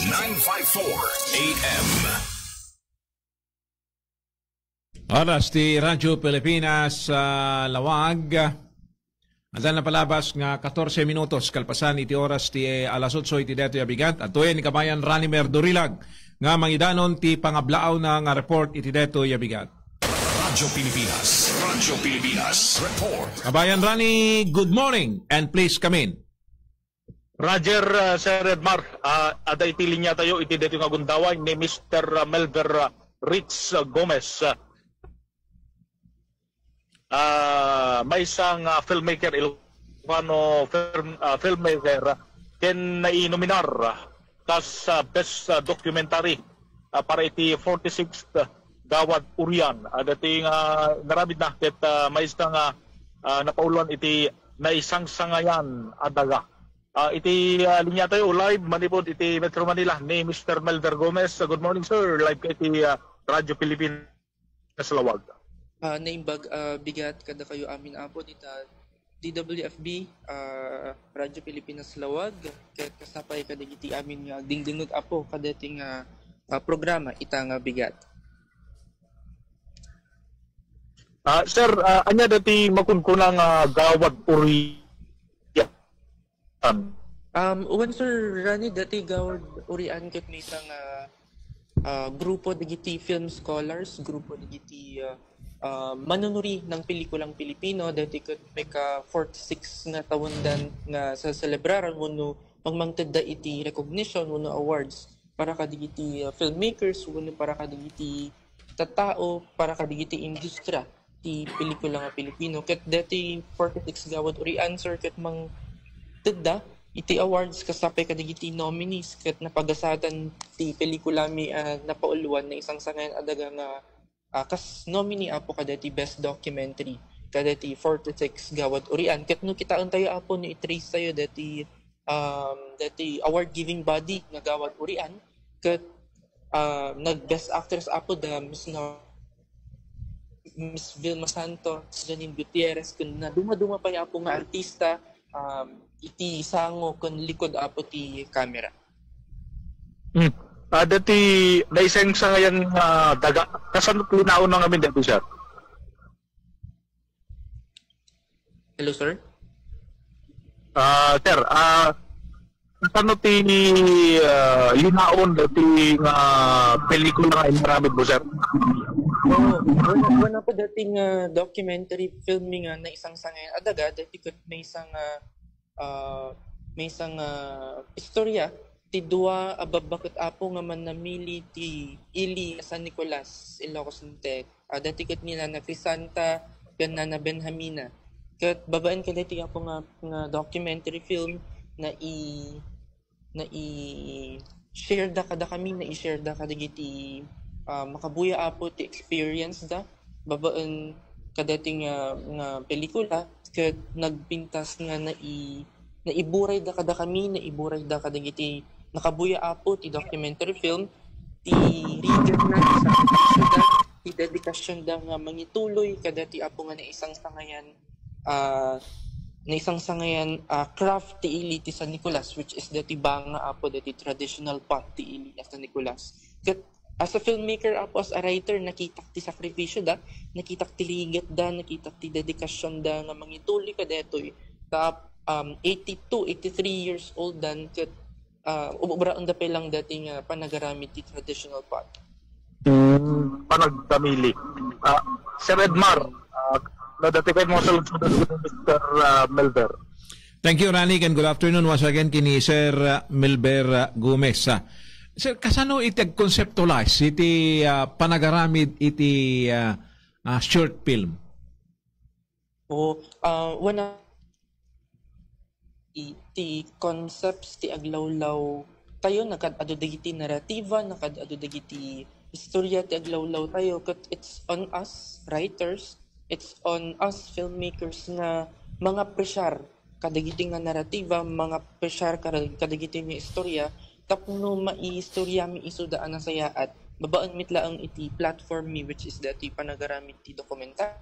954 AM. Oras ti Radyo Pilipinas sa Lawag. Andan na palabas nga 14 minutos kalpasan iti oras ti alas 8 iti deto yabigat. At tuyen ni Kabayan Ranimer Durilag nga mangidanon ti pangablaaw na nga report iti deto yabigat. Radyo Pilipinas report. Kabayan Rani, good morning and please come in. Roger, Sir Edmar, aday piling niya tayo iti deto nga gundaway ni Mr. Melber Rich Gomez. May isang filmmaker, Ilocano filmmaker, ken nainominar kas best documentary para iti 46th Gawad Urian. Dating naramid na ket may isang napauluan iti naisang sangayan adaga. Iti linya tayo live manipod iti Metro Manila ni Mr. Melber Gomez. Good morning, sir. Live ka iti Radyo Pilipinas Lawag. Naimbag bigat kada kayo amin apo dita DWFB Radyo Pilipinas Lawag ket kasapay kada giti amin nga dingdingog apo kada ting programa itang bigat. Sir, anya dati makunkunang Gawad Urian. Uwan sir Rani dati Gawad Urian ket may isang grupo digiti film scholars, grupo digiti manunuri ng pelikulang Pilipino dati ket may ka 46 nga tawundan nga sa celebraran wenno pagmangted da iti recognition wenno awards para kadigiti filmmakers wenno para kadigiti tattao para kadigiti industriya ti pelikula nga Pilipino ket dati 46 Gawad Urian sir ket mang tedda iti awards kasapay kadigiti nominees ket napagasatan ti pelikula mi napauluan na isang sangayan adaga nga kas nominee apo kadati best documentary kadati 46 Gawad Urian ket no kitaan tayo apo no i-trace tayo dati award giving body nga Gawad Urian ket nag best actress apo da Miss Vilma Santos, Janine Gutierrez kun na dumaduma pa apo nga artista iti sango kun likod apo ti camera. Dati naiseng sa ngayon daga kasan linaon na ngamin dito sir. Hello sir. Sir, kasan ti linaon dati nga pelikula nga maramid mo sir. Wala po dating documentary filming na isang sangayan adaga dati ket may isang istorya ti dua ababakit apo nga man namili ti Ili San Nicolas Ilocos Norte. Dati ket nila na Crisanta ken na Benjamina. Ket babaan ka dati apo nga documentary film na share da kada kami na i-share da kada giti makabuya apo ti experience da babaan kadating nga pelikula ket nagpintas nga na iburay da kada kami na iburay da kada giti nakabuya apo ti documentary film ti reader na ti dedikasyon da nga mangituloy kadati apo nga na isang sangayan craft ti Ili ti San Nicolas which is dati banga apo dati traditional pot ti Ili San Nicolas ket as a filmmaker apo as a writer nakita ti sakripisyo da nakita ti ligat da nakita ti dedikasyon da nga mangituloy kadetoy ta 83 years old dan ket ubraon da pa lang dating panagaramit ti traditional pot. Panagpamili. Sir Edmar, dati kayo mo sa Mr. Melber. Thank you, Rani, and good afternoon once again kini Sir Melber Gomez. Sir, kasano iti conceptualize iti panagaramid iti short film? Wana iti concepts ti aglawlaw tayo nakadado dagiti narrativa nakadado dagiti istorya ti aglawlaw tayo ket it's on us writers it's on us filmmakers nga mga presyar kadagiti nga narrativa mga presyar kadagiti nga istorya tapno maiistorya mi isudaan na sayaat babaan mitla ang iti platform mi which is dati panagaramit ti dokumentar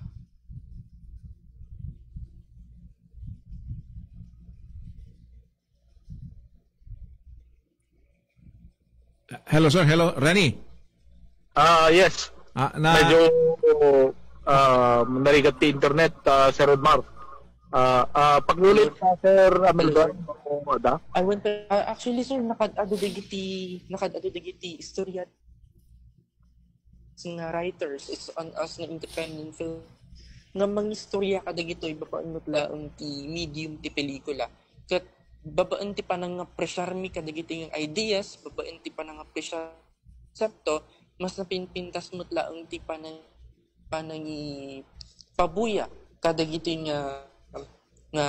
Hello sir, hello Rani. Yes. Medyo narigat ti internet, Sir Rodmar. Paglulit sa Sir Amelgar, actually sir, nakad-ado dagiti istorya nga writers is on us nga independent film nga mangistorya kadagitoy babaan laang ti medium ti pelikula ket babaan ti panang presyarmi kadagiti nga ideas, babaan ti panang presyar konsepto, mas napinpintas mo't laang ti panang pabuya kadagiti nga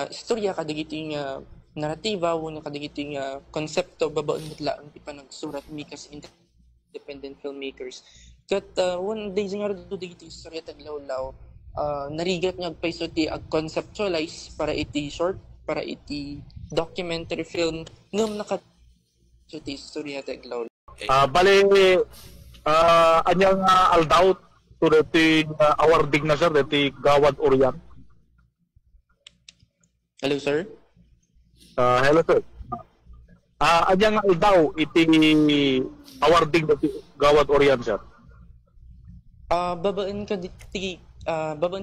istorya, kadagiti nga narrativa, wala kadagiti nga konsepto, babaan mo't laang ti panagsurat mi kas independent filmmakers. Kat one day nga rin dito istorya taglawlaw, narigat nga agpaiso ti ag-conceptualize para iti short, para iti documentary film ngam nakat so ti istorya taglawlaw. Bale, anyang aldaw to the awarding na sir, the Gawad Orian. Hello sir? Hello sir. Anyang aldaw iti awarding the Gawad Orian sir. Babaan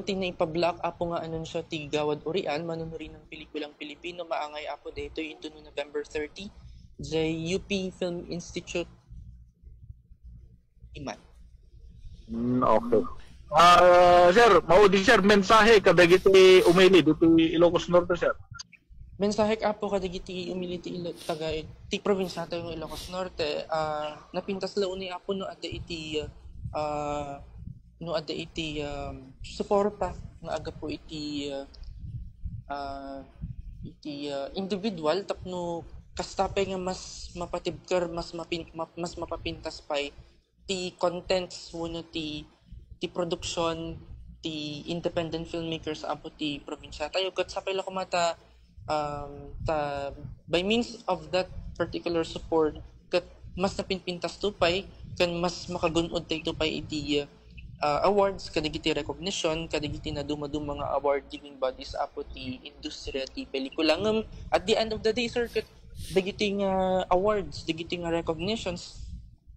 ti na ipablock apo nga anon siya ti Gawad Orian, manunuri ng pelikulang Pilipino, maangay apo dito ito no November 30, the UP Film Institute Iman. Okay. Sir, maudi sir, mensahe kadagiti umili dito Ilocos Norte sir. Mensahe apo kadagiti umili ti probinsya tayo ng Ilocos Norte, napintas lao ni apo no adda iti suporta nga aga po iti individual tapno kastapay nga mas mapatibker, mas mapapintas pay ti contents wano ti production ti independent filmmakers apo ti probinsya tayo kat sapay la kumata by means of that particular support kat mas napinpintas tupay kan mas makagunod tayo tupay iti awards, kadagiti recognition, kadagiti na dumadum mga award-giving bodies apo ti industriya ti pelikula. At the end of the day, sir, dagiti nga awards, dagiti nga recognitions,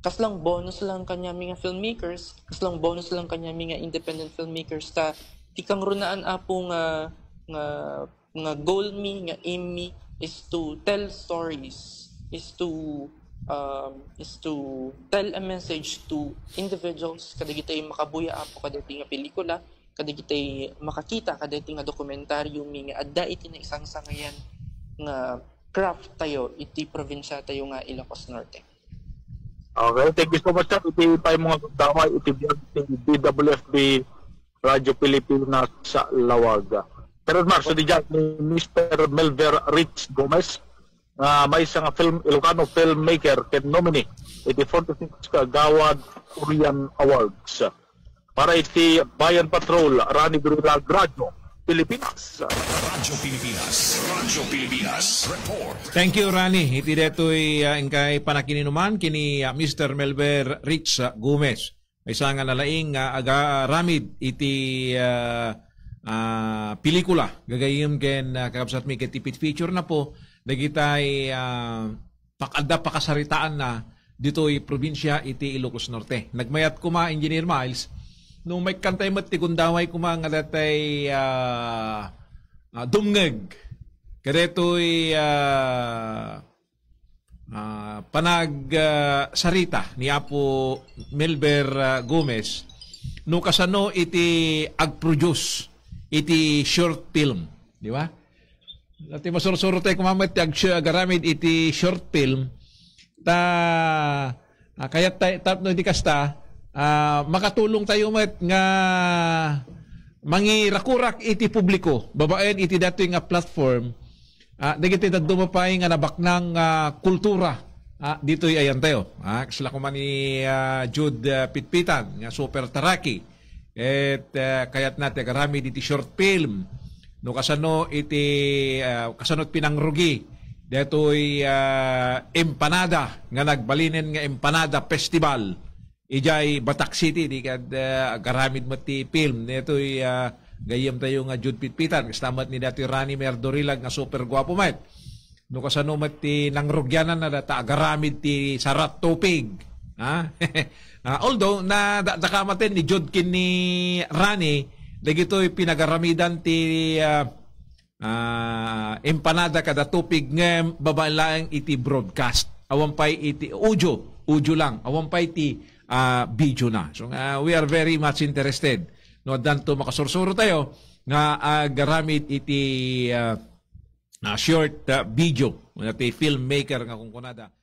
kaslang bonus lang kanya mga filmmakers, kaslang bonus lang kanya mga independent filmmakers ta ti kang runaan apo nga goal mi, nga aim mi is to tell stories, is to tell a message to individuals kadagitay makabuya apo kadagiti nga pelikula, kadagitay makakita kadagiti nga dokumentaryo mi nga adda iti na isang sangayan nga craft tayo iti probinsya tayo nga Ilocos Norte. Okay, thank you so much sir. Iti tayo mga damay iti BWFB Radio Pilipinas sa Lawaga. Pero Marso di dyan ni Mr. Melver Rich Gomez may isang Ilocano filmmaker can nominate iti 46 Gawad Orian Awards para iti Bayan Patrol Rani Guerrilla Radio Pilipinas. Radyo Pilipinas report. Thank you Rani. Iti detoy ingkay panakininuman kini Mr. Melver Rich Gomez. Isa nga nalaing aga-ramid iti pelikula gagayim ken kakabsat mi ket tipit feature na po dagitay pakasaritaan na dito'y probinsya iti Ilocos Norte. Nagmayat kuma Engineer Miles nung may kantay mat ti kundaway kuma nga datay dumngeg kadeto'y sarita ni Apo Melver Gomez no kasano iti ag-produce iti short film, di ba? Dati masurusuro tayo kumamit agaramid iti short film kaya tapno di kasta makatulong tayo nga mangirakurak iti publiko babaen iti datoy nga platform dagiti dumapay nga nabaknang kultura ditoy ayan tayo kasla ko man ni Jude Pitpitan nga super taraki kayat natin agaramid iti short film no kasano iti kasanot pinangrugi detoy empanada nga nagbalinen nga empanada festival ijay Batak City di kad garamid mo ti film detoy gayem tayo nga Jude Pitpitan kastamat ni dati Rani Merdorilag nga super gwapo met no kasanumat ti nangrugyanan na data agaramid ti sarat tupig. Ha? Although na dakamaten ni Jodkin ni Rani dagitoy pinagaramidan ti empanada kada tupig nga babalaeng iti broadcast. Awampay iti audio lang. Awampay ti video na. So we are very much interested. No danto makasursuro tayo nga garamit iti short video. Iti filmmaker nga kung kunada.